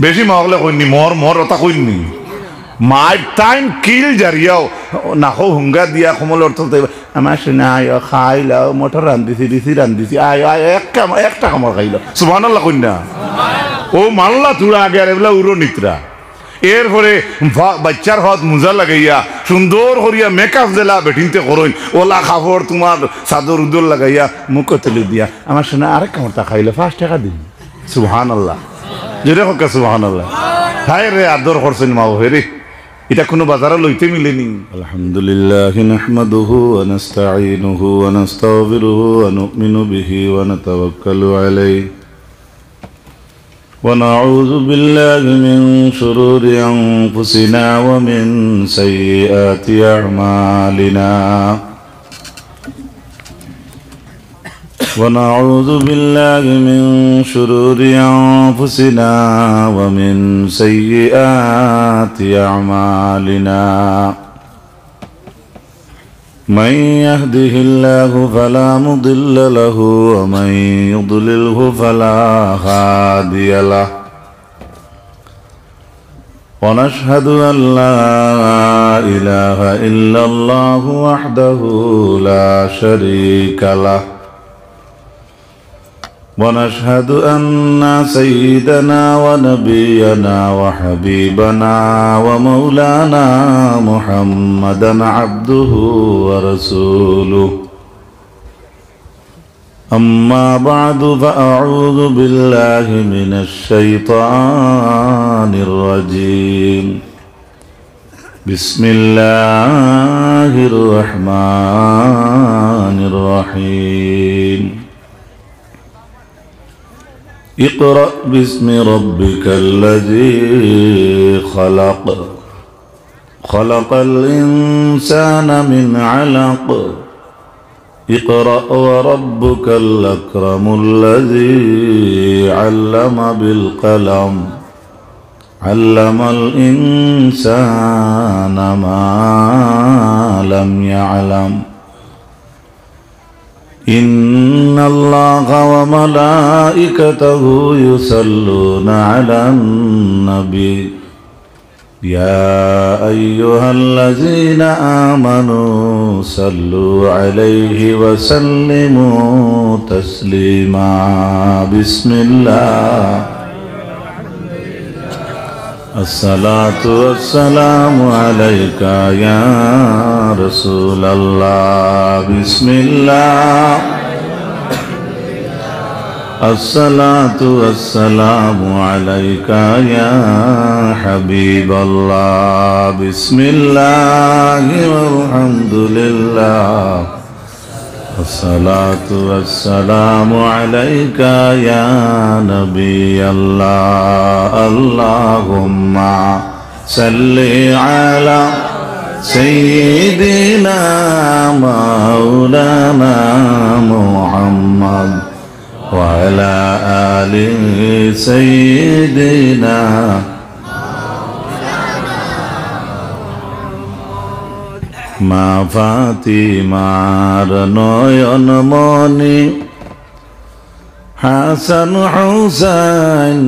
বেশি মহলে কইনি মর মর ওটা কইনি মাই টাইম কিল জারিয়াও না হো হুঙ্গা দিয়া কমল অর্থ আমার শুনে আয় খাইলাও মোটর রান্ধিছি দিছি রান্ধিছি আয় আয় একটা কামড় খাইল সুবহানাল্লাহ কইনা ও মাল্লা তুরা আগে আর এগুলা উড়ো নিত্রা এরপরে বাচ্চার হাত মোজা লাগাইয়া সুন্দর করিয়া মেকআপ দিলা বেটিনতে করইন ওলা কাপড় তোমার চাদর উদর লাগাইয়া মুখ তুলে দিয়া আমার শোনা আরেক কামড়টা খাইলে 5 টাকা দিন সুবহানাল্লাহ জোরে হোক সুবহানাল্লাহ হায় রে আদর করছেন মা রে এটা কোনো বাজারে লইতে মিলেনি আলহামদুলিল্লাহ নাহমাদুহু ওয়া নাস্তাঈনুহু ওয়া নাস্তাগফিরুহু ওয়া নু'মিনু বিহি ওয়া নাতাওয়াক্কালু আলাইহি ونعوذ بالله من شرور أنفسنا ومن سيئات أعمالنا ونعوذ بالله من شرور أنفسنا ومن سيئات أعمالنا من يهده الله فلا مضل له ومن يضلله فلا هادي له ونشهد أن لا إله إلا الله وحده لا شريك له ونشهد أن سيدنا ونبينا وحبيبنا ومولانا محمدا عبده ورسوله أما بعد فأعوذ بالله من الشيطان الرجيم بسم الله الرحمن الرحيم اقرأ باسم ربك الذي خلق خلق الإنسان من علق اقرأ وربك الأكرم الذي علم بالقلم علم الإنسان ما لم يعلم إن الله وملائكته يصلون على النبي يا أيها الذين آمنوا صلوا عليه وسلموا تسليما بسم الله الصلاة والسلام عليك يا رسول الله بسم الله الصلاة والسلام عليك يا حبيب الله بسم الله والحمد لله الصلاة والسلام عليك يا نبي الله اللهم صل على سيدنا مولانا محمد وعلى آل سيدنا মা ফাতিমার নয়ন মনি হাসান হুসাইন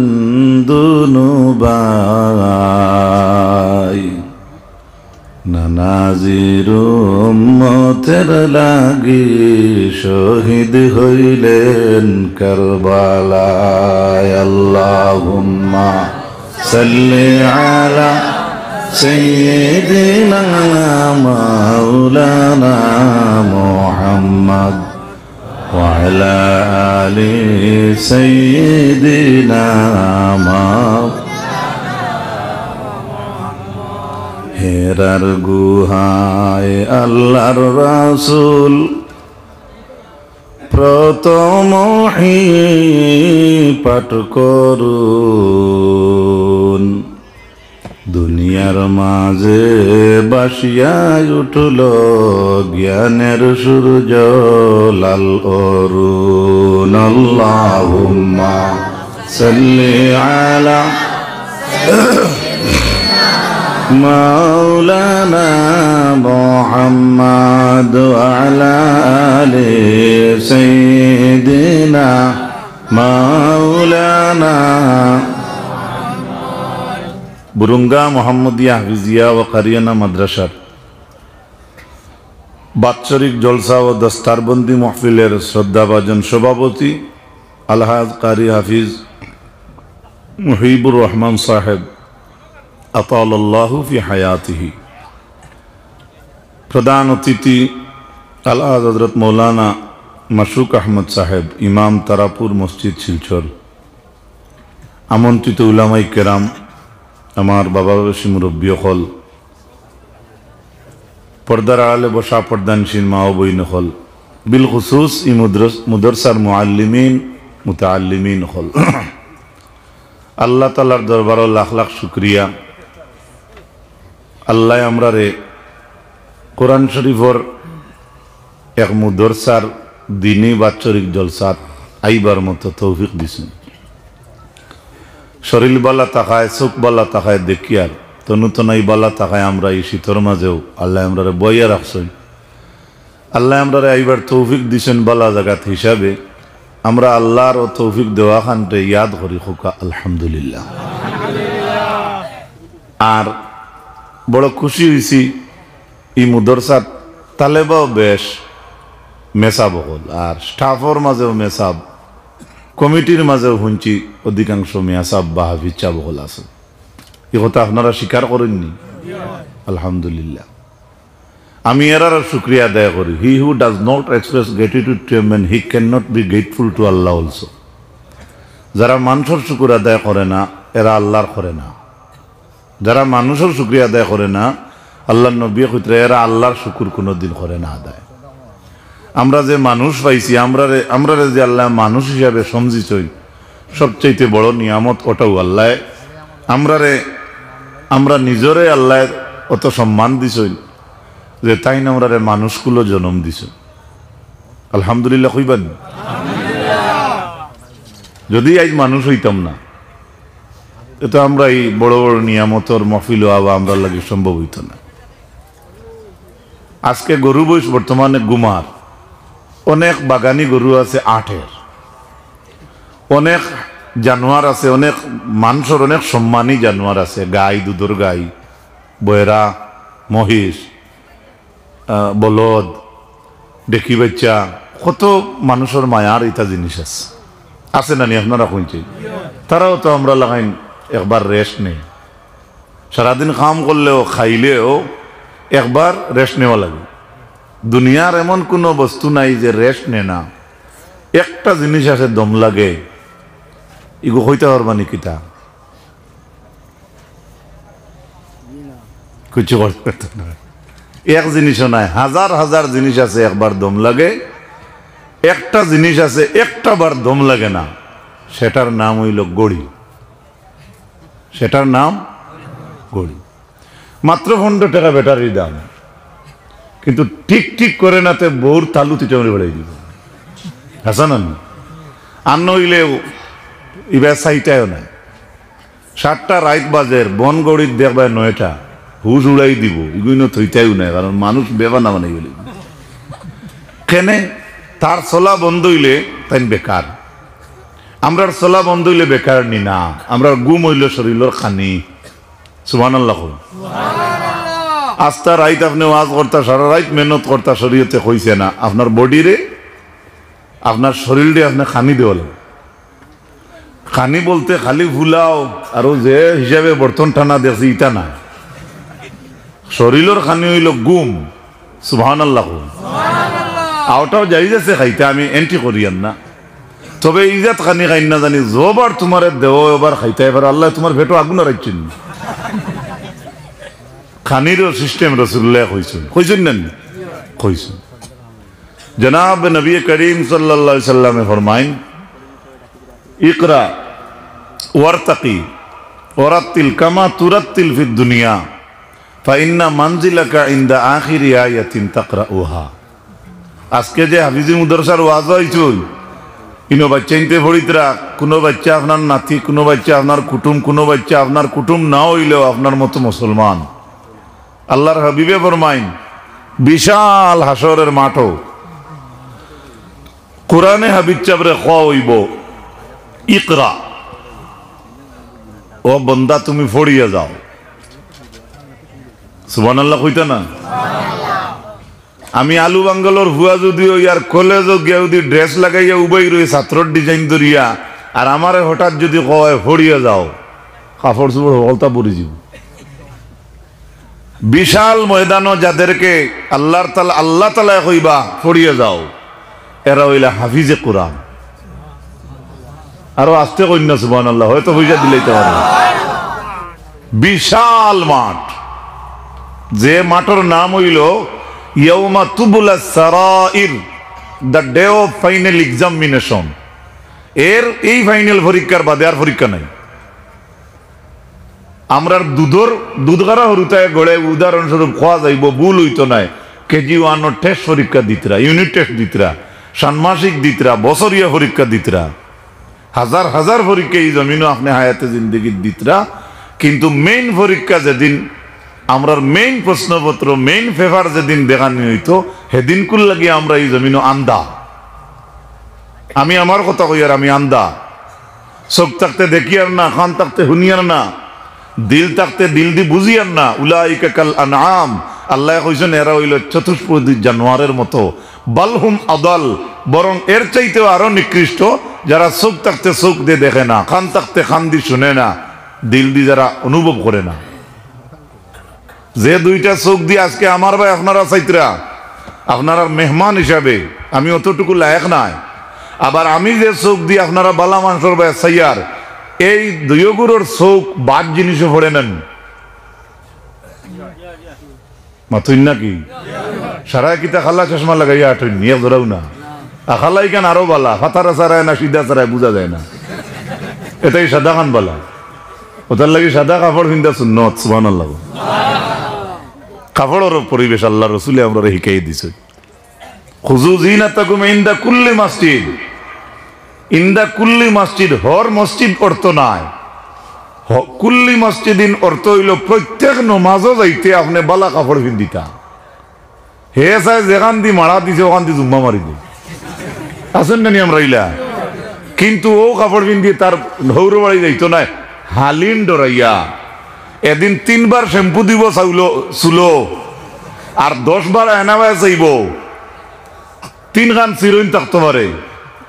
দুনু ভাই নানাজির উম্মতের লাগি শহীদ হইলেন কারবালায় আল্লাহুম্মা সাল্লি আলা سيدنا مولانا محمد وعلى آل سيدنا হেরার গুহায় আল্লাহর রাসূল প্রথম পাঠ করুন দুনিয়ার মাঝে বাসিয়ায় উঠল জ্ঞানের সূর্য লাল অরুণ আল্লাহুম্মা সাল্লি আলা মাওলানা মুহাম্মদ ওয়া আলা আলি সাইয়্যিদিনা মাওলানা বুরুঙ্গা মোহাম্মদিয়া হাফিজিয়া ও কারিয়ানা মাদ্রাসার বাৎসরিক জলসা ও দস্তারবন্দি মাহফিলের শ্রদ্ধাভাজন সভাপতি আলহাজ কারি হাফিজ মুহিবুর রহমান সাহেব আতালাল্লাহু ফি হায়াতিহি, প্রধান অতিথি আলহাজ হযরত মৌলানা মাশরুক আহমদ সাহেব, ইমাম তারাপুর মসজিদ শিলচর, আমন্ত্রিত উলামায়ে কেরাম, আমার বাবা বেশি মুরব্বী হল, পর্দার আড়ালে বসা পর্দানশীল মা ও বইন হল, বিল খুসুস ই মুদরসার মুআল্লিমিন মুতাআল্লিমিন হল, আল্লাহ তাআলার দরবারে লাখ লাখ শুকরিয়া। আল্লাহ আমরা রে কোরআন শরীফর এক মুদরসার দিনী বাৎসরিক জলসাত আইবার মতো তৌফিক দিছেন। শরীর বালা তাকায়, চোখ বালা তাকায় দেখি আর তনুতনাই বালা তাকায় আমরা এই শীতর মাঝেও আল্লাহ আমরা বইয়া রাখছেন। আল্লাহ আমরা আইবার তৌফিক দিছেন বালা জাগাত হিসাবে আমরা আল্লাহর ও তৌফিক দেওয়া খানটে ইয়াদ করি খোকা আলহামদুলিল্লাহ। আর বড় খুশি হয়েছি এই মুদরসাত তালেবাও বেশ মেসাব হল, আর স্টাফর মাঝেও মেসাব, কমিটির মাঝেও শুনছি অধিকাংশ মেসাব বা হাফিজ চাব হল আছে। এই কথা আপনারা স্বীকার করেননি? আলহামদুলিল্লাহ। আমি এরার শুক্রিয়া আদায় করি। He who does not express gratitude to a man he can not be grateful to Allah also. যারা মানুষের শুকুর আদায় করে না এরা আল্লাহর করে না। যারা মানুষের শুক্রিয়া আদায় করে না, আল্লাহর নবী কইতে এরা আল্লাহর শুকুর কোনোদিন করে না আদায়। আমরা যে মানুষ পাইছি, আমরা যে আল্লাহ মানুষ হিসাবে সমঝিছই, সবচাইতে বড় নিয়ামত ওটাও আল্লাহ আমরা নিজরে আল্লাহ অত সম্মান দিছই যে তাই না আমরা মানুষগুলো জন্ম দিছ। আলহামদুলিল্লাহ কইবেন? যদি আজ মানুষ হইতাম না এটা আমরা এই বড় বড় নিয়ামতর মহফিল হওয়া আমরা লাগে সম্ভব হইত না। আজকে গরু বয়স বর্তমানে গুমার, অনেক বাগানি গরু আছে 8-এর, অনেক জানোয়ার আছে, অনেক মানুষের অনেক সম্মানী জানোয়ার আছে, গাই, দুধের গাই, বয়রা, মহিষ, বলদ, ডেকি বাচ্চা, কত মানুষের মায়ার এটা জিনিস আছে না নি? আপনারা কইছে তারাও তো আমরা লাগাইন একবার রেস্ট নেই। সারাদিন কাম করলেও খাইলেও একবার রেস্ট নেওয়া লাগে। দুনিয়ার এমন কোনো বস্তু নাই যে রেস্ট নে না। একটা জিনিস আছে দম লাগে, ইগো হইতে পারবানি কিতা কিছু করতে না। এক জিনিসও নাই, হাজার হাজার জিনিস আছে একবার দম লাগে। একটা জিনিস আছে একটা বার দম লাগে না, সেটার নাম হইল গড়ি। সেটার নাম গড়ি। মাত্র 15 টাকা ব্যাটারির দাম, কিন্তু ঠিক ঠিক করে নাতে বউর তালু তিটামরি বেড়াই দিব। হাসান আর নইলেও ইবার সাইটাও নাই। 7টা রাত বাজের বন গড়ির দেখবে 9টা হুশ উড়াই দিব, এগুলো থইতাইও নাই, কারণ মানুষ বেবানা বানাই গেলে কেনে তার চলা বন্ধ হইলে তাই বেকার। আমরার চলা বন্ধ হইলে বেকার নি না, আমরা গুম হইল শরীরের খানি। সুবহানাল্লাহ। আস্তা রাইত আপনি ওয়াজ করতা, সারা রাইত মেহনত করতা, শরীয়তে হইছে না। আপনার বডিরে, আপনার শরীরে আপনি খানি দেওয়া লাগে। খানি বলতে খালি ভুলাও আর যে হিসাবে বর্তন টানা দেখছি ইটা না, শরীরের খানি হইল গুম। সুবহানাল্লাহ। আওটাও যাই যাচ্ছে খাইতে, আমি এন্ট্রি করিয়ান না, তবে ইজাত খানি খাই না জানি যবার তোমার দেও এবার খাইতে এবার আল্লাহ তোমার ভেটো আগুন রাখছেন। খানিরও সিস্টেম রাসূলুল্লাহ কইছেন না কইছেন। জনাব নবী করিম সাল্লাল্লাহু আলাইহি সাল্লামে ফরমাইন, ইকরা ওয়ারতাকি ওয়ারাতিল কামা তুরাতিল ফিদ দুনিয়া ফাইন্না মানজিলাকা ইনদা আখিরি আয়াতিন তাকরাউহা। আজকে যে হাফিজি মুদরসার ওয়াজ হইছই, কোনো বাচ্চা ইনতে ফরিতরা, কোনো বাচ্চা আপনার নাতি, কোনো বাচ্চা আপনার কুটুম, কোনো বাচ্চা আপনার কুটুম না হইলেও আপনার মতো মুসলমান। আল্লাহর হাবিবে ফরমাইন, বিশাল হাসরের মাঠও কোরআনে হাবিব চাবরে হইব, ইকরা ও বন্দা তুমি ফড়িয়ে যাও। সুবহানাল্লাহ কইতা না। আমি আলু বাঙ্গলর ভুয়া যদিও ইয়ার কলেজও গিয়া যদি ড্রেস লাগাইয়া উবাই রয়ে ছাত্রর ডিজাইন ধরিয়া আর আমারে হঠাৎ যদি কয় ফড়িয়ে যাও কাপড় চোপড় হলতা পরে যাব। বিশাল ময়দানও যাদেরকে আল্লাহ তাআলা কইবা ফড়িয়ে যাও এরা হইলা হাফিজে কোরআন। আরো আস্তে কইনা সুবহানাল্লাহ, হয়তো বুঝা দিলেই তো পারে। বিশাল মাঠ, যে মাঠের নাম হইল ইয়াউমা তুবলা সারাইর, the day of final examination. এই ফাইনাল পরীক্ষার বাদে আর পরীক্ষা নাই। আমরা দুধ গাড়া হরুতায় গড়ে উদাহরণস্বরূপ খাওয়া যাইব ভুল হইতো নাই। কেজি ওয়ানের টেস্ট পরীক্ষা দিতরা, ইউনিট টেস্ট দিতরা, ষান্মাসিক দিতরা, বছরীয় পরীক্ষা দিতরা, হাজার হাজার পরীক্ষা এই জমিনও আপনি হায়াতে জিন্দগি দিতরা। কিন্তু মেইন পরীক্ষা যেদিন আমরার মেইন প্রশ্নপত্র মেইন পেপার যেদিন দেখানি হইতো সেদিন কুল লাগিয়ে আমরা এই জমিনও আন্দা। আমি আমার কথা কই আর আমি আন্দা। চোখ থাকতে দেখি আর না, কান থাকতে শুনি আর না, দিল থাকতে দিল দি বুঝি আর না। উলাইকা কাল আনআম, আল্লাহ কইছেন এরা হইল চতুষ্পদী জানোয়ারের মতো। বালহুম আদাল, বরং এর চাইতেও আরো নিকৃষ্ট যারা চোখ থাকতে চোখ দিয়ে দেখে না, কান থাকতে কান দিয়ে শুনে না, দিল দিয়ে যারা অনুভব করে না। যে দুইটা চোখ দিয়ে আজকে আমার ভাই আপনারা চাইতরা, আপনারা মেহমান হিসাবে আমি অতটুকু লায়ক নাই। আবার আমি যে চোখ দিয়ে আপনারা বালা মানুষের ভাই সাইয়ার, এই দুইগুলোর চোখ বাদ জিনিসও পড়ে নেন মাথুই নাকি সারা কিতা খালা চশমা লাগাইয়া আঠুন নিয়ে ধরাও না। খালাই কেন আরো বালা, ফাতারা চারায় না সিধা চারায় বোঝা যায় না। এটাই সাদা খান বালা, ওটার লাগি সাদা কাপড় পিন্ধা সুন্নত। সুবহানাল্লাহ। কাপড়ের পরিবেশ আল্লাহ রসুলে আমরা শিখাই দিছে। খুজু জিনাতাকুম ইনদা কুল্লি মসজিদ, ইনদা কুল্লি মসজিদ, হর মসজিদ অর্থ নাই। কুল্লি মসজিদিন অর্থ হইল প্রত্যেক নমাজও যাইতে আপনি বালা কাপড় পিন্ধিতা। হে চাই যেখান দি মারা দিছে ওখান দি জুম্মা মারি দি আসেন না আমরা ইলা। কিন্তু ও কাপড় পিন্ধি তার হৌর বাড়ি যাইতো না, হালিন ডরাইয়া এদিন 3 বার শ্যাম্পু দিব চুলো আর 10 বার এনাবায় চাইব। 3 খান চিরইন থাকতে পারে,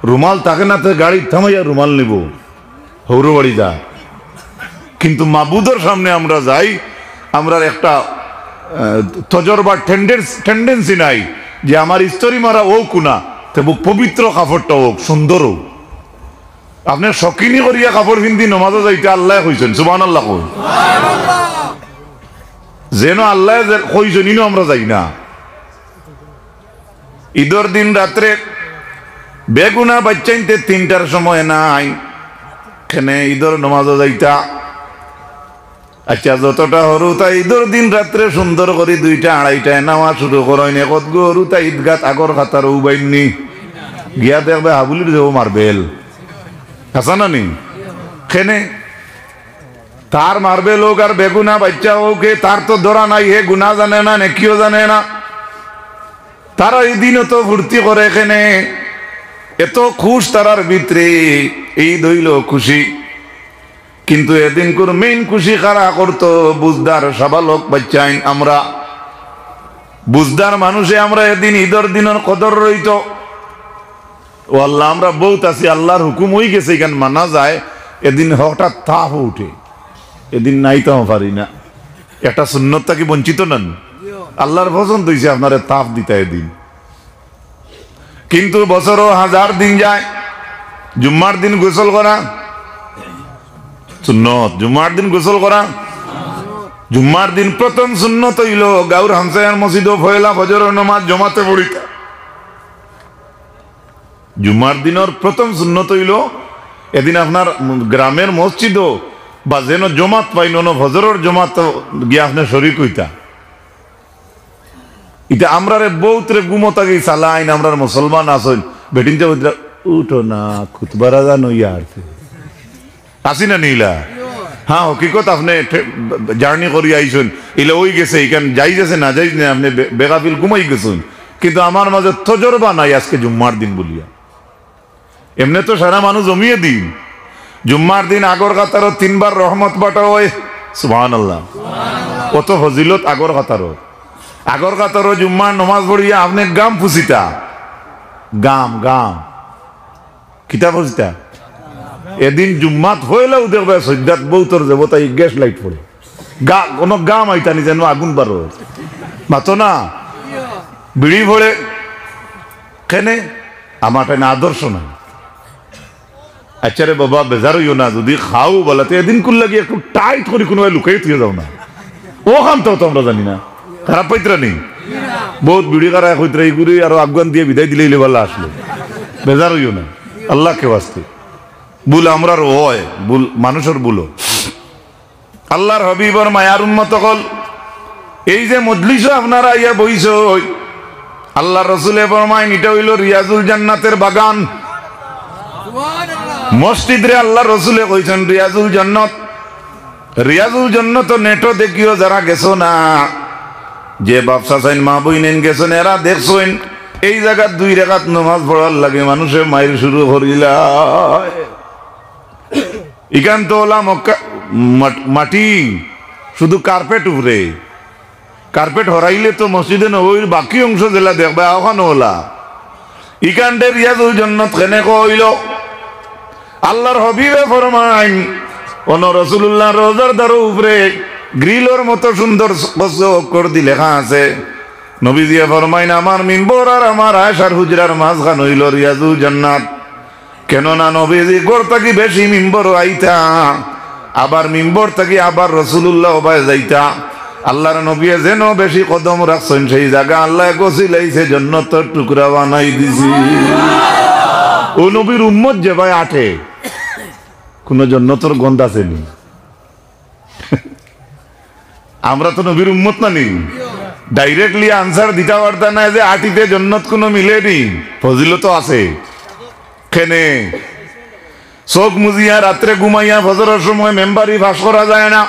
রুমাল থাকে না, গাড়ি থামাইয়া রুমাল নিব, হৌর বাড়ি যা। কিন্তু মাবুদের সামনে আমরা যাই, আমরা একটা তজরবা টেন্ডেন্সি নাই যে আমার স্তরি মারা ও কুনা তবু পবিত্র কাপড়টা হোক, সুন্দর হোক। আপনি শকিনি করিয়া কাপড় পিন্ধি নমাজে যাইতে আল্লাহ কইছেন। সুবহানাল্লাহ কই যেন আল্লাহ কইছেন ইনো আমরা যাই না। ঈদের দিন রাত্রে বেগুনা বাচ্চাইতে 3টার সময় নাই কেনে ঈদের নমাজে যাইতা। আচ্ছা যতটা হরু তাই ঈদের দিন রাত্রে সুন্দর করে 2টা 2:30টায় নামা শুরু করেন। কত গরু তাই ঈদগাত আগর খাতার উবাইনি গিয়া দেখবে হাবুলির যাবো মারবেল আসা না নি খেনে তার মারবেল হোক আর বেগুনা বাচ্চা হোক, তার তো ধরা নাই, হে গুনা জানে না নেকিও জানে না। তারা এই দিনও তো ফুর্তি করে, এখানে এত খুশ তারার ভিতরে, ঈদ হইল খুশি। কিন্তু এদিন কোন মেইন খুশি কারা করতো? বুঝদার সাবালক বাচ্চাইন আমরা, বুঝদার মানুষে আমরা এদিন ঈদের দিনের কদর রইত। ও আল্লাহ আমরা বহুত আছি, আল্লাহর হুকুম হয়ে গেছে এখানে মানা যায়। এদিন হঠাৎ তাপ উঠে, এদিন নাই তো পারি না। একটা সুন্নতটা কি বঞ্চিত নেন? আল্লাহর পছন্দ হয়েছে আপনারা তাপ দিতে এদিন। কিন্তু বছরও 1000 দিন যায়, জুম্মার দিন গোসল করা সুন্নত। জুম্মার দিন গোসল করা, জুম্মার দিন প্রথম সুন্নত হইল গাউর হামসায়ার মসজিদ পয়লা ফজরের নামাজ জমাতে পড়িতা। জুম্মার দিনের প্রথম সুন্নত হইল এদিন আপনার গ্রামের মসজিদ বা যেন জমাত পাইন ফজরের জমাত গিয়ে আপনার শরীক হইতা। এটা আমরা বহুত রে গুমতা গিয়ে চালাইন, আমরা মুসলমান আসইন বেটিন উঠো না খুতবারা জানো ইয়ার আসি না নিলা। হ্যাঁ হকিকত আপনি জার্নি করি আইসুন, ইলে ওই গেছে এখান যাই গেছে না যাই না, আপনি বেগাফিল ঘুমাই গেছেন। কিন্তু আমার মাঝে তজরবা নাই আজকে জুম্মার দিন বলিয়া। এমনি তো সারা মানুষ জমিয়ে দিন, জুম্মার দিন আগর কাতারও 3 বার রহমত বাটা হয়। সুবহানাল্লাহ। অত ফজিলত আগর কাতারও জুম্মার নমাজ পড়িয়া আপনি গাম ফুসিতা গাম কিতা ফুসিতা এদিন জুম্মাত হইলেও দেখবে সজ্জাত বৌতর দেবতাই গ্যাস লাইট পড়ে কোনো গাম আইতানি যেন আগুন বারো মাতো না বিড়ি ভরে কেনে আমার না আদর্শ নাই। আচ্ছা রে বাবা বেজার হইও না, যদি খাও বলাতে এদিন কুল লাগিয়ে একটু টাইট করে কোনো লুকাই থুয়ে যাও না, ও খামতাও তো আমরা জানি না, খারাপ পাইতরা নেই বহুত বিড়ি কারা হইতরা এইগুলি আরো আফগান দিয়ে বিদায় দিলে বলা আসলো, বেজার হইও না আল্লাহ কে বাস্তে ভুল আমরার হয়, ভুল মানুষের ভুলো। আল্লাহর হাবিবর মায়ার উম্মত হল এই যে মজলিসও আপনারা ইয়া বইছ, আল্লাহ রসুলে ফরমায় এটা হইল রিয়াজুল জান্নাতের বাগান। মসজিদ রে আল্লাহ রসুলে কইছেন রিয়াজুল জান্নাত, রিয়াজুল জান্নাত নেটো দেখিও যারা গেছো না, যে বাপসা চাইন মা বইনেন গেছেন এরা দেখছেন এই জায়গার 2 রাকাত নামাজ পড়ার লাগে মানুষে মাইর শুরু করিলা। ইকান তো ওলা মক্কা মাটি শুধু কার্পেট উপরে, কার্পেট হরাইলে তো মসজিদে নববীর বাকি অংশ জেলা দেখবে ওখানে ওলা। ইকানটে রিয়াজুল জান্নাত কেনে কইল আল্লাহর হাবিবে ফরমাইন অন রাসূলুল্লাহ রোজার দারো উপরে গ্রিলর মতো সুন্দর অক্ষর দিয়ে লেখা আছে, নবীজি ফরমাইন আমার মিম্বর আর আমার আয়েশার হুজরার মাঝখান হইল রিয়াজুল জান্নাত। কেননা নবীজি ঘর থাকি বেশি মিম্বর আইতা, আবার মিম্বর থাকি আবার রাসূলুল্লাহ বাই যাইতা। আল্লাহর নবী যেন বেশি কদম রাখছেন সেই জায়গা আল্লাহ গছিলাইছে জান্নাতের টুকরা বানাই দিছি। ও নবীর উম্মত যে ভাই আটে কোন জান্নাতের গন্ধ আছে নি? আমরা তো নবীর উম্মত না নি, ডাইরেক্টলি আনসার দিতে পারতা না যে আটিতে জান্নাত কোনো মিলে নি, ফজিলত আছে কেনে? চোখ মুজিয়া রাত্রে ঘুমাইয়া ফজরের সময় মেম্বারি ফাঁস করা যায় না।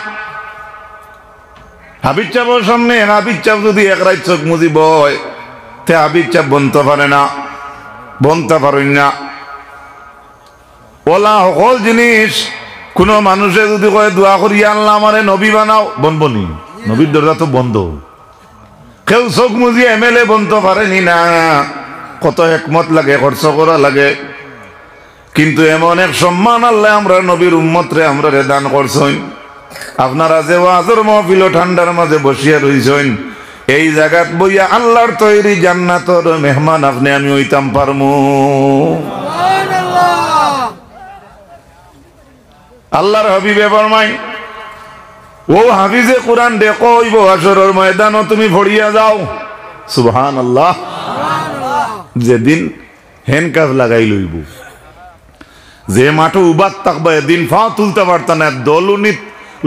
হাবিব চাপের সামনে হাবিব চাপ যদি এক রাত চোখ মুজি বয় তে হাবিব চাপ বনতে পারে না, বনতে পারেন না। ওলা সকল জিনিস কোন মানুষে যদি কয় দোয়া করি আল্লাহ আমারে নবী বানাও, বনবনি, নবীর দরজা তো বন্ধ। কেউ চোখ মুজি এমএলএ বনতে পারেনি না, কত হিকমত লাগে, খরচ করা লাগে। কিন্তু এমন এক সম্মান আল্লাহ আমরা নবীর উম্মত রে আমরা রে দান করছেন। আপনারা যে ওয়াজের মাহফিল ঠান্ডার মাঝে বসিয়া রইছেন, এই জায়গাত বইয়া আল্লাহর তৈরি জান্নাতের মেহমান আপনি আমি হইতাম পারমু। আল্লাহর হাবিবে ফরমাই ও হাফিজে কোরআন দেখো হইব হাসরের ময়দানও তুমি ভরিয়া যাও। সুবহানাল্লাহ। যেদিন হ্যান্ডকাফ লাগাই লইব, যে মাঠে উবাদ থাকবে এদিন ফাও তুলতে পারত না, দলুনিত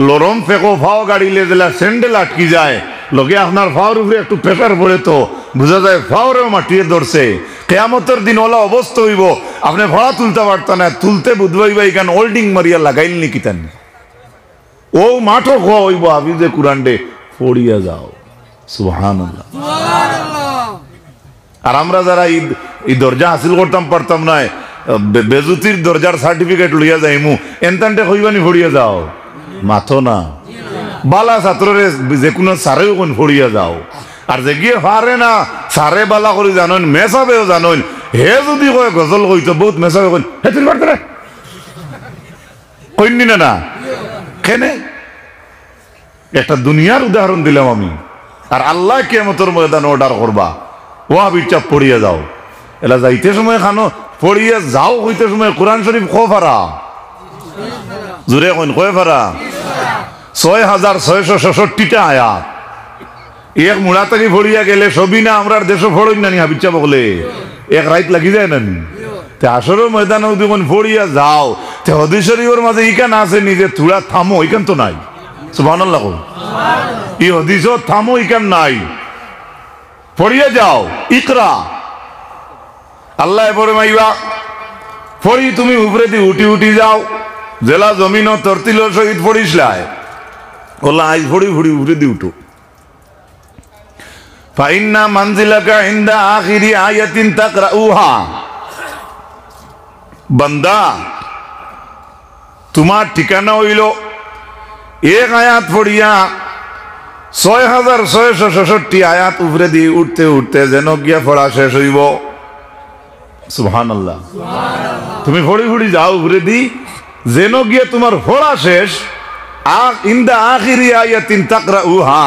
লরম ফেকো ফাও গাড়িলে দিলা স্যান্ডেল আটকি যায়, লগে আপনার ফাওর উপরে একটু প্রেসার পড়ে তো বোঝা যায় ফাওরেও মাটিয়ে ধরছে। কিয়ামতের দিন ওলা অবস্থা হইব আপনি ভাড়া তুলতে পারত না, তুলতে বুঝবাইবা এখান হোল্ডিং মারিয়া লাগাইল নি কিতান ও মাঠও খোয়া হইব হাফিজে কুরআন ডে পড়িয়া যাও। সুবহানাল্লাহ। আর আমরা যারা এই দরজা হাসিল করতাম পারতাম না, বেজুতির দরজার সার্টিফিকেট লইয়া যাইমু এনতানটে কইবানি ফড়িয়া যাও, মাথো না। বালা ছাত্ররে যে কোনো সারেও কোন ফড়িয়া যাও। আর যে গিয়ে পারে না সারে বালা করে জানেন, মেসাবেও জানেন, হে যদি কয় গজল কইতো বহুত মেসাবে কইন হে তুই পারতে কইনি না না কেনে? একটা দুনিয়ার উদাহরণ দিলাম আমি। আর আল্লাহ কিয়ামতের ময়দানে অর্ডার করবা ও আবিচাপ পড়িয়া যাও। এলা যাইতে সময় খানো পড়িয়া যাও, হইতে সময় কোরআন শরীফ খো ফারা জোরে কইন কয় ফারা 6666টা আয়াত এক মুড়া থেকে ফড়িয়া গেলে সবই না আমরা দেশ ফড়ই নানি হাবিচ্ছা বলে এক রাইত লাগি যায় নানি। তে আসরের ময়দানে যখন ফড়িয়া যাও তে হাদিস শরীফের মাঝে ইকান আছে নিজে থুড়া থামো, ইকান তো নাই। সুবহানাল্লাহ। এই হাদিসও থামো ইকান নাই, ফড়িয়া যাও ইকরা। আল্লাহ পরে মাইবা ফড়ি তুমি উপরে দিয়ে উঠি উঠি যাও, জেলা জমিন তরতিল সহিত ফড়িসলাই ওলা আইস ফড়ি ফড়ি উপরে দিয়ে উঠো। ফাইন্না মানজিলাকা ইনদা আখিরি আয়াতিন তাকরাউহা। বান্দা তোমার ঠিকানা হইল এক আয়াত পড়িয়া 6666 আয়াত উপরে দিয়ে উঠতে উঠতে যেন গিয়া পড়া শেষ হইব। সুবহানাল্লাহ। তুমি ফড়ি ফড়ি যাও উপরে দি যেন গিয়ে তোমার পড়া শেষ। ইন্দা আখিরি আয়াতিন তাকরাউহা,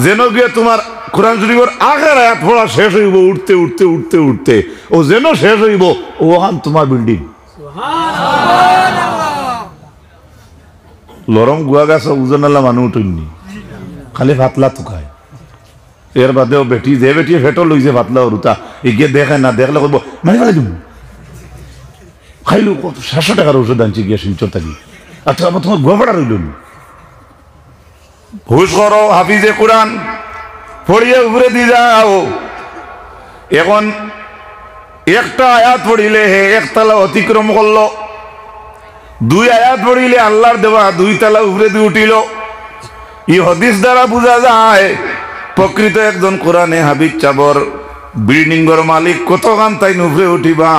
যেন গিয়ে তোমার কোরআন শরীফের আগের আয়াত পড়া শেষ হইব উঠতে উঠতে উঠতে উঠতে, ও যেন শেষ হইব ওখান তোমার বিল্ডিং। লরম গুয়া গাছ ওজনালা মানুষ উঠেননি, খালি ভাতলা তুকায়। এর বাদেও বেটি যে বেটি ফেটো লইছে ভাতলা রুতা এগিয়ে দেখে না, দেখলে কইব মানে ফেলে দিব। খাইলো 700 টাকার ওষুধ আনছি গিয়ে শিলচর থাকি। আচ্ছা আবার তোমার গুয়া ফাটা রইল। হুশ করো, হাফিজে কোরআন পড়িয়ে উপরে দিয়ে যাও। এখন একটা আয়াত পড়িলে হে একতলা অতিক্রম করলো, 2 আয়াত পড়িলে আল্লাহর দেওয়া 2 তলা উপরে দিয়ে উঠিল। এই হাদিস দ্বারা বোঝা যায় প্রকৃত একজন কোরআনে হাবিজ চাবর বিল্ডিংর মালিক কতখান তাই উপরে উঠিবা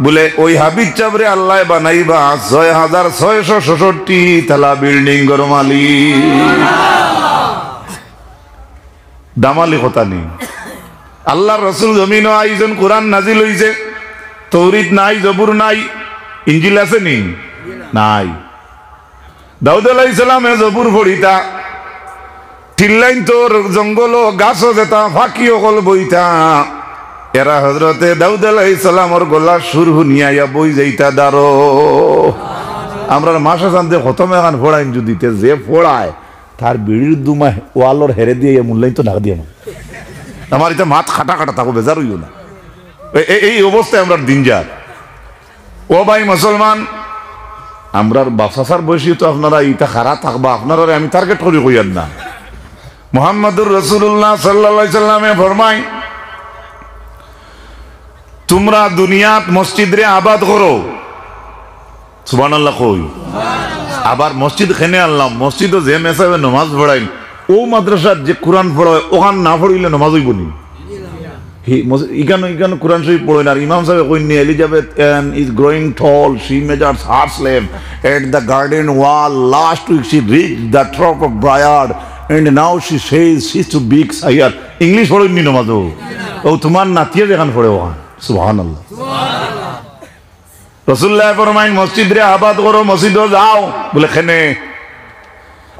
বলে ওই হাবিজ চাবরে আল্লাহ বানাইবা 6666 তলা বিল্ডিংর মালিক। দামালি কথা নেই। আল্লাহর রসুল জমিন আইজন কোরআন নাজিল হইছে, তৌরিত নাই, জবুর নাই, ইঞ্জিল আছে নি নাই। দাউদ আলাইহিস সালামে জবুর পড়িতা, টিল্লাইন তোর জঙ্গল গাছ যেতা ফাঁকি অকল বইতা। এরা হজরতে দাউদ আলাইহিস সালামর গলা সুর হুনিয়া বই যাইতা দারো। আমরা মাসা জানতে খতম এখন ফোড়াইন যদিতে যে ফোড়ায় তার বিড়ির দুমা ওয়ালর হেরে দিয়ে মূল্যায়ন তো ঢাকা দিয়ে না। আমার এটা মাত খাটা খাটা থাকো, বেজার হইও না। এই অবস্থায় আমরা দিন যার। ও ভাই মুসলমান, আমরার বাসাসার বয়সী তো আপনারা ইটা খারা থাকবা, আপনারা আমি টার্গেট করি কইয়ার না। মুহাম্মদুর রাসূলুল্লাহ সাল্লাল্লাহু আলাইহি সাল্লামে ফরমায় তোমরা দুনিয়াত মসজিদ রে আবাদ করো। সুবহানাল্লাহ কই। আবার মসজিদ খেনে আনলাম, মসজিদ যে মেসাবে নমাজ পড়াইন ও মাদ্রাসার যে কোরআন পড়ায় ওখান না পড়িলে নমাজ হইব নি। ইগানো কোরআন শরীফ পড়েন আর ইমাম সাহেব কইনি Elizabeth Ann is growing tall, she measures her slam at the garden wall, last week she reach the top of briar and now she says she's too big higher. English পড়েননি নমাজ ও তোমার নাতিয়ে যেখান পড়ে ওখান। সুবহানাল্লাহ। রাসূলুল্লাহ ফরমাইন মসজিদ রে আবাদ করো, মসজিদে যাও বলে খেনে।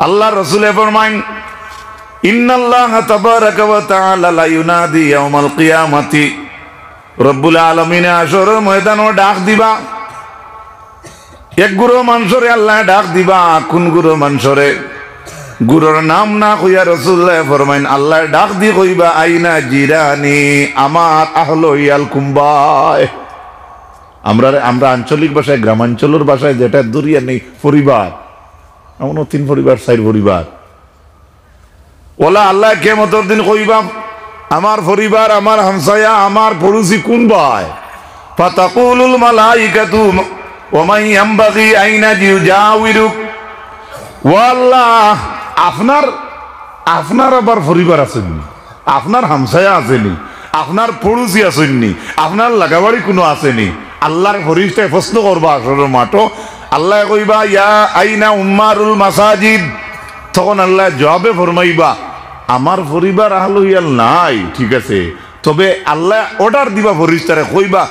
আল্লাহ রাসূল ফরমাইন ইন্নাল্লাহা তাবারাকা ওয়া তাআলা লা ইউনাদি ইয়াউমাল কিয়ামাতি, রব্বুল আলামিন আসরের ময়দানে ডাক দিবা। এক গুরু মানুষরে আল্লাহ ডাক দিবা। কোন গুরু মানুষরে? গুরুর নাম না কইয়া রাসূলুল্লাহ ফরমাইন আল্লাহ ডাক দি কইবা আইনা জিরানি, আমার আহলো ইয়াল কুম্বায়। আমরা আঞ্চলিক ভাষায়, গ্রামাঞ্চলের ভাষায় যেটা দরিয়া নেই পরিবার, এমন 3 পরিবার 4 পরিবার। ওলা আল্লাহ কিয়ামতের দিন কইবা আমার পরিবার, আমার হামসায়া, আমার পড়োশি কোন ভাই? ফাতাকুলুল মালাইকাতু ওয়া মান ইয়ামবাগি আইনা ইউজাউরুক। ওয়াল্লাহ আপনার আবার পরিবার আছেননি, আপনার হামসায়া আসেনি, আপনার পড়োশি আসেননি, আপনার লাগাবাড়ি কোনো আসেনি। আল্লাহর ফরিস্তায় প্রশ্ন করবা আসরের মাঠো। আল্লাহ কইবা ইয়া আইনা উম্মারুল মাসাজিদ। তখন আল্লাহ জবাবে ফরমাইবা আমার পরিবার আহলো ইয়াল নাই, ঠিক আছে, তবে আল্লাহ অর্ডার দিবা ফরিস্তারে কইবা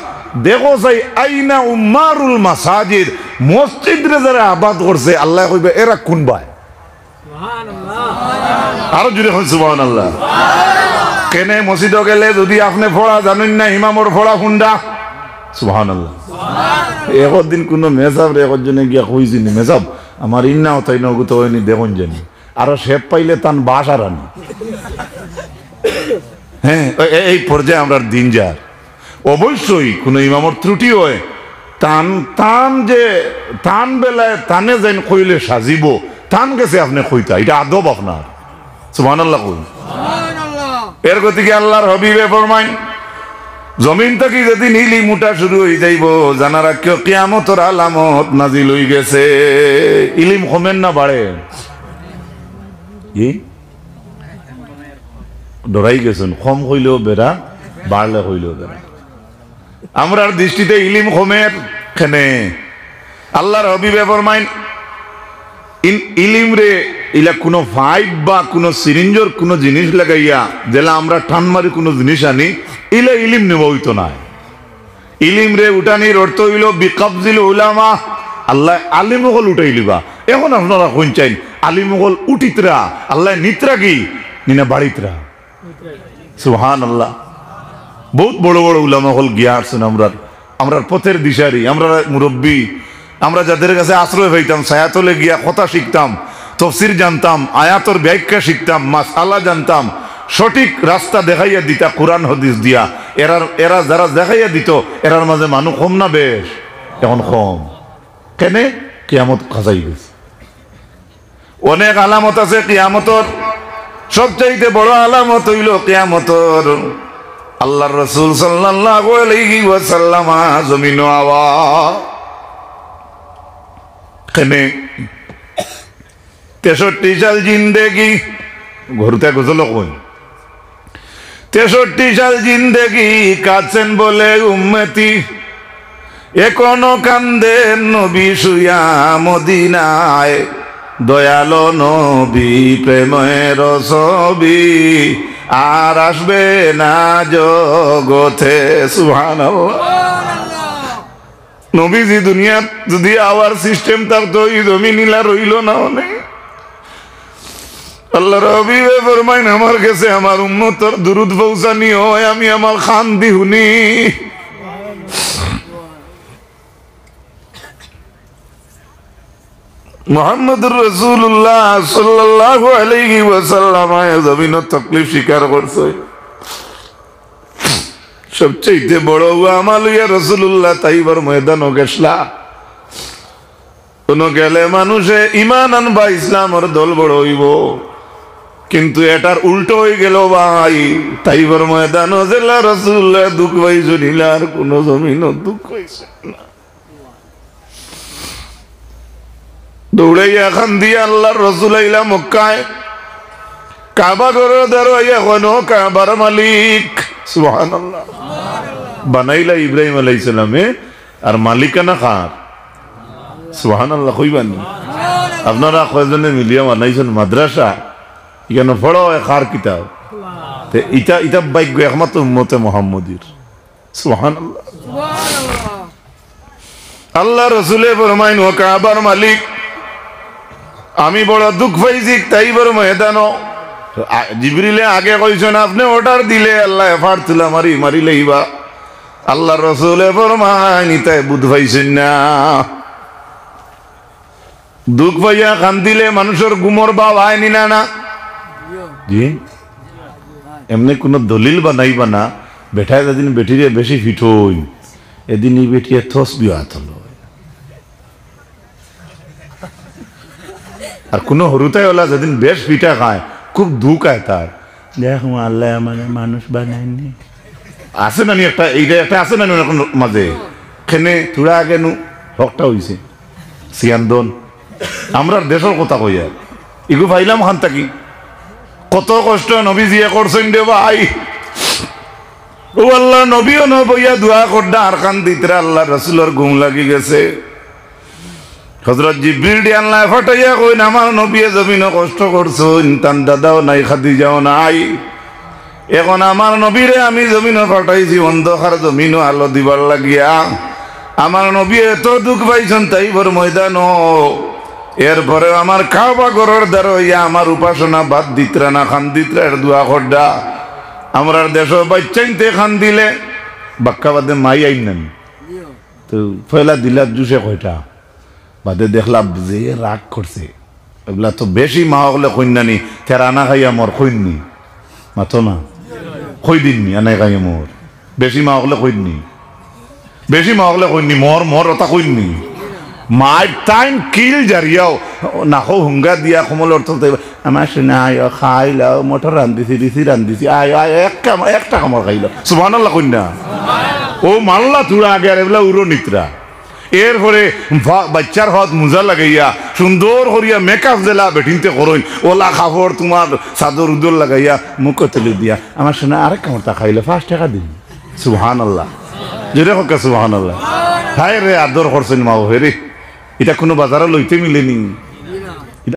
দেখো যাই আইনা উম্মারুল মাসাজিদ, মসজিদ রে যারা আবাদ করছে আল্লাহ কইবা এরা কোন ভাই? আরো জুড়ে হয় সুবহানাল্লাহ। কেনে মসজিদে গেলে যদি আপনি পড়া জানেন না ইমামর পড়া হুন্ডা। সুবহানাল্লাহ। একদিন কোন মেজাব রে একজনে গিয়া কইছিনি মেজাব আমার ইন্নাও তাই নগুত হয়নি দেখুন জানি আরো শেপ পাইলে তান বাস আর আনি। হ্যাঁ, এই পর্যায়ে আমরা দিন যার। অবশ্যই কোন ইমামর ত্রুটি হয় তান বেলায় তানে যেন কইলে সাজিব, তান গেছে আপনি কইতা, এটা আদব আপনার। সুবহানাল্লাহ কই। এর গতিকে আল্লাহর হাবিবে ফরমাইন জমিন থেকে যদি নীলি মুটা শুরু হয়ে যাইব জানা রাখিও কিয়ামতের আলামত নাজিল হয়ে গেছে। ইলিম কমেন না বাড়ে? ডরাই গেছেন, কম হইলেও বেড়া, বাড়লে হইলেও বেড়া। আমরার দৃষ্টিতে ইলিম কমের খেনে। আল্লাহর হাবিবে ফরমাইন ইলিম রে ইলা কোনো পাইপ বা কোনো সিরিঞ্জর কোনো জিনিস লাগাইয়া যেলা আমরা টান মারি কোনো জিনিস আনি ইলা ইলিম নেব হইতো না। ইলিম রে উঠানির অর্থ হইল বিকাবজিল উলামা, আল্লাহ আলিমগল উঠাইলিবা। এখন আপনারা কোন চাইন আলিমগল উঠিতরা, আল্লাহ নিত্রা কি নিনা বাড়িতরা। সুবহানাল্লাহ। বহুত বড় বড় উলামা হল গিয়া আসছেন আমরার পথের দিশারি, আমরা মুরব্বী, আমরা যাদের কাছে আশ্রয় পাইতাম, ছায়াতলে গিয়া কথা শিখতাম, তফসির জানতাম, আয়াতর ব্যাখ্যা শিখতাম, মাসআলা জানতাম, সঠিক রাস্তা দেখাইয়া দিতা কোরআন হাদিস দিয়া। এরা যারা দেখাইয়া দিত এরার মাঝে মানুষ কম না বেশ? এখন কম। কেনে? কিয়ামত খাসাই গেছে। অনেক আলামত আছে কিয়ামতর, সবচাইতে বড় আলামত হইল কিয়ামতর আল্লাহর রাসূল সাল্লাল্লাহু আলাইহি ওয়াসাল্লাম জমিন আওয়া। কেনে 63 সাল জিন্দেগি ঘুরতে গজল কই, 63 সাল জিন্দেগি কাছেন বলে উম্মতি, এখনো কান্দেন নবী শুয়া মদিনায়, দয়ালো নবী প্রেমের ছবি আর আসবে না জগতে। সুবহানাল্লাহ। নবীজি দুনিয়া যদি আওয়ার সিস্টেম থাকতো এই জমি নীলা রইল না অনেক। আল্লাহ রবি ফরমাইন আমার কাছে আমার উম্মতর দুরুদ পৌঁছানি হয়, আমি আমার খান দিহুনি। মুহাম্মদুর রাসূলুল্লাহ সাল্লাল্লাহু আলাইহি ওয়াসাল্লাম জমিনের তাকলিফ স্বীকার করছে। সবচেয়ে বড় আমাল ইয়া রাসূলুল্লাহ তাইবার ময়দানও গেছলা। কোন গেলে মানুষে ইমান আনবা, ইসলামের দল বড় হইব, কিন্তু এটার উল্টো হয়ে গেল ভাই। তাইবার ময়দানও জেলা রাসূলুল্লাহ দুঃখ পাইছে, নীলার কোন জমিনও দুঃখ হইছে না। দৌড়াইয়া খান দিয়া আল্লাহর রাসূল আইলা মক্কায়, কাবা ঘরের দরওয়াজা এখনো কাবার মালিক। সুবহানাল্লাহ। বানাইলা ইব্রাহিম আলাইহিস সালামে, আর মালিকানা কার? সুবহানাল্লাহ। কইবান আপনারা কয়জনে মিলিয়া বানাইছেন মাদ্রাসা, এখানে পড়ো কার কিতাব? তে ইটা ভাগ্য একমাত্র উম্মতে মুহাম্মদীর। সুবহানাল্লাহ। আল্লাহ রাসূলে ফরমাইন ও কাবার মালিক, আমি বড় দুঃখ পাইছি তাইবার ময়দানও। জিবরিলে আগে কইছেন আপনি অর্ডার দিলে আল্লাহ এফার তুলা মারিলেইবা। আল্লাহ রাসূলে ফরমাইন ইতাই বুঝ পাইছেন না, দুঃখ পাইয়া কান্দিলে মানুষের গুমর ভাব হয়নি না? না জি, এমনি কোনো দলিল বানাইবা না। বেঠায় যেদিন বেটিরে বেশি ফিট হই এদিন এই বেটিয়ে থস বিয়া হল। আর কোনো হরুতাই ওলা যেদিন বেশ পিঠা খায় খুব দুঃখ হয় তার, দেখো আল্লাহ মানে মানুষ বানায়নি। আছে নানি একটা, এইটা একটা আছে নানি মাঝে খেনে থোড়া আগে নু হকটা হইছে সিয়ান্দন। আমরা দেশের কথা কই আর ইগু পাইলাম খান থাকি কত কষ্ট নবী জিয়া করছেন দে ভাই। ও আল্লাহ নবীও নবইয়া দোয়া করডা আর খান দিতরা আল্লাহ রাসূলের ঘুম লাগি গেছে। হযরত জিবরিল দি আল্লাহ ফাটাইয়া কইন আমার নবী জমিনে কষ্ট করছেন, তান দাদাও নাই খাদিজাও নাই, এখন আমার নবীরে আমি জমিনে ফাটাইছি অন্ধকার জমিনও আলো দিবার লাগিয়া। আমার নবী এত দুঃখ পাইছেন তাইবার ময়দানও, এরপরে আমার কাবা ঘরের দ্বারা হইয়া আমার উপাসনা বাদ দিতরা না, খান দিতরা এর দোয়া করডা। আমরা দেশ বাচ্চাইতে খান দিলে বাক্কা বাদে মাই আইন নেন তো ফেলা দিলা জুসে কয়টা বাদে দেখলাম যে রাগ করছে। এগুলা তো বেশি মা হলে কন্যানি তেরানা খাইয়া মোর কইননি মাতো না কই দিননি আনাই খাইয়া মোর বেশি মা হলে কইননি, বেশি মা হলে কইননি মোর ওটা কইননি। মার টাইম কিল জারিয়াও না হো হুঙ্গা দিয়া কমল অর্থ আমার শুনে আয় খাইলাও মোটর রান্ধিছি আয় আয় একটা কামড় খাইল। সুবহানাল্লাহ কন্যা ও মাল্লা তুড়া আগে আর এগুলা উড়ো নিতরা। এরপরে বাচ্চার হাত মোজা লাগাইয়া সুন্দর করিয়া মেকআপ দিলা বেঠিনতে করইন, ওলা কাপড় তোমার চাদর উদর লাগাইয়া মুখ তুলে দিয়া আমার শুনে আরেক কামড়টা খাইলে 5 টাকা দিন। সুবহানাল্লাহ জোরে হকা সুবহানাল্লাহ। হায় রে আদর করছেন মা হে রে, এটা কোনো বাজারে লইতে মিলেনি।